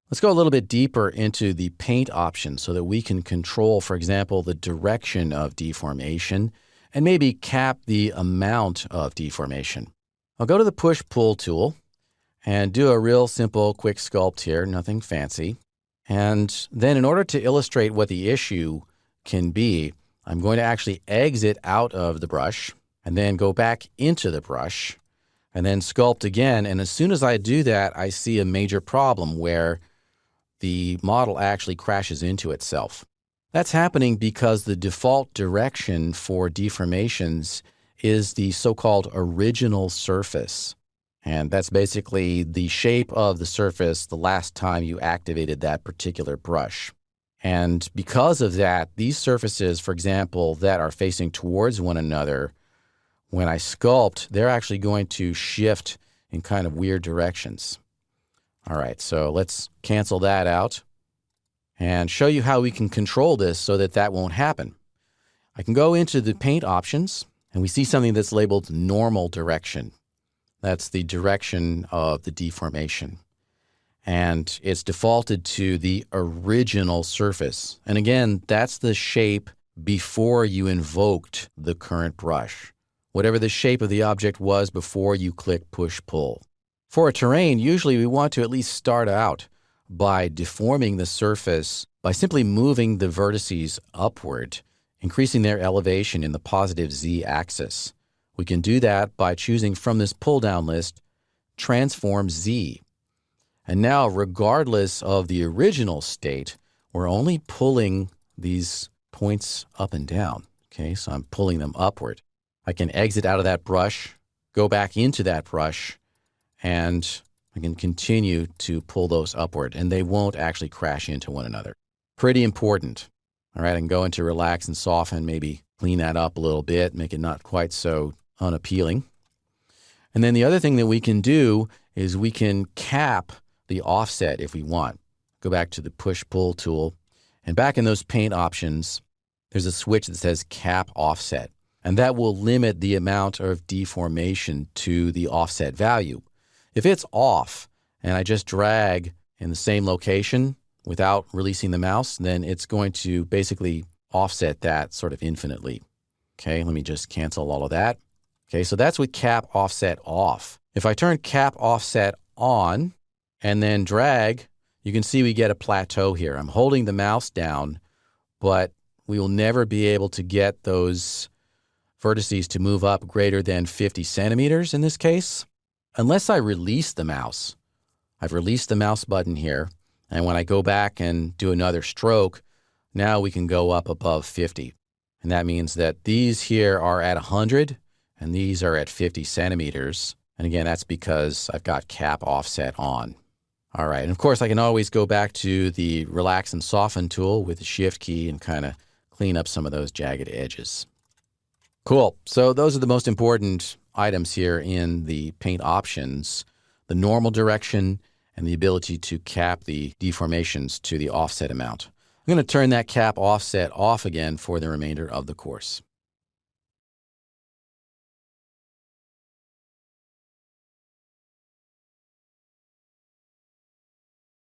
Let's go a little bit deeper into the paint option so that we can control, for example, the direction of deformation and maybe cap the amount of deformation. I'll go to the push-pull tool and do a real simple, quick sculpt here, nothing fancy. And then in order to illustrate what the issue can be, I'm going to actually exit out of the brush and then go back into the brush and then sculpt again. And as soon as I do that, I see a major problem where the model actually crashes into itself. That's happening because the default direction for deformations is the so-called original surface. And that's basically the shape of the surface the last time you activated that particular brush. And because of that, these surfaces, for example, that are facing towards one another, when I sculpt, they're actually going to shift in kind of weird directions. All right, so let's cancel that out and show you how we can control this so that that won't happen. I can go into the paint options and we see something that's labeled normal direction. That's the direction of the deformation. And it's defaulted to the original surface. And again, that's the shape before you invoked the current brush. Whatever the shape of the object was before you click push-pull. For a terrain, usually we want to at least start out by deforming the surface by simply moving the vertices upward, increasing their elevation in the positive z-axis. We can do that by choosing from this pull-down list, Transform Z. And now, regardless of the original state, we're only pulling these points up and down. Okay, so I'm pulling them upward. I can exit out of that brush, go back into that brush, and I can continue to pull those upward, and they won't actually crash into one another. Pretty important. All right, I can go into relax and soften, maybe clean that up a little bit, make it not quite so unappealing. And then the other thing that we can do is we can cap the offset if we want. Go back to the push-pull tool, and back in those paint options, there's a switch that says cap offset, and that will limit the amount of deformation to the offset value. If it's off and I just drag in the same location without releasing the mouse, then it's going to basically offset that sort of infinitely. Okay, let me just cancel all of that. Okay, so that's with cap offset off. If I turn cap offset on and then drag, you can see we get a plateau here. I'm holding the mouse down, but we will never be able to get those vertices to move up greater than 50 centimeters in this case, unless I release the mouse. I've released the mouse button here, and when I go back and do another stroke, now we can go up above 50. And that means that these here are at 100, and these are at 50 centimeters. And again, that's because I've got cap offset on. All right, and of course I can always go back to the relax and soften tool with the shift key and kind of clean up some of those jagged edges. Cool, so those are the most important items here in the paint options: the normal direction and the ability to cap the deformations to the offset amount. I'm going to turn that cap offset off again for the remainder of the course.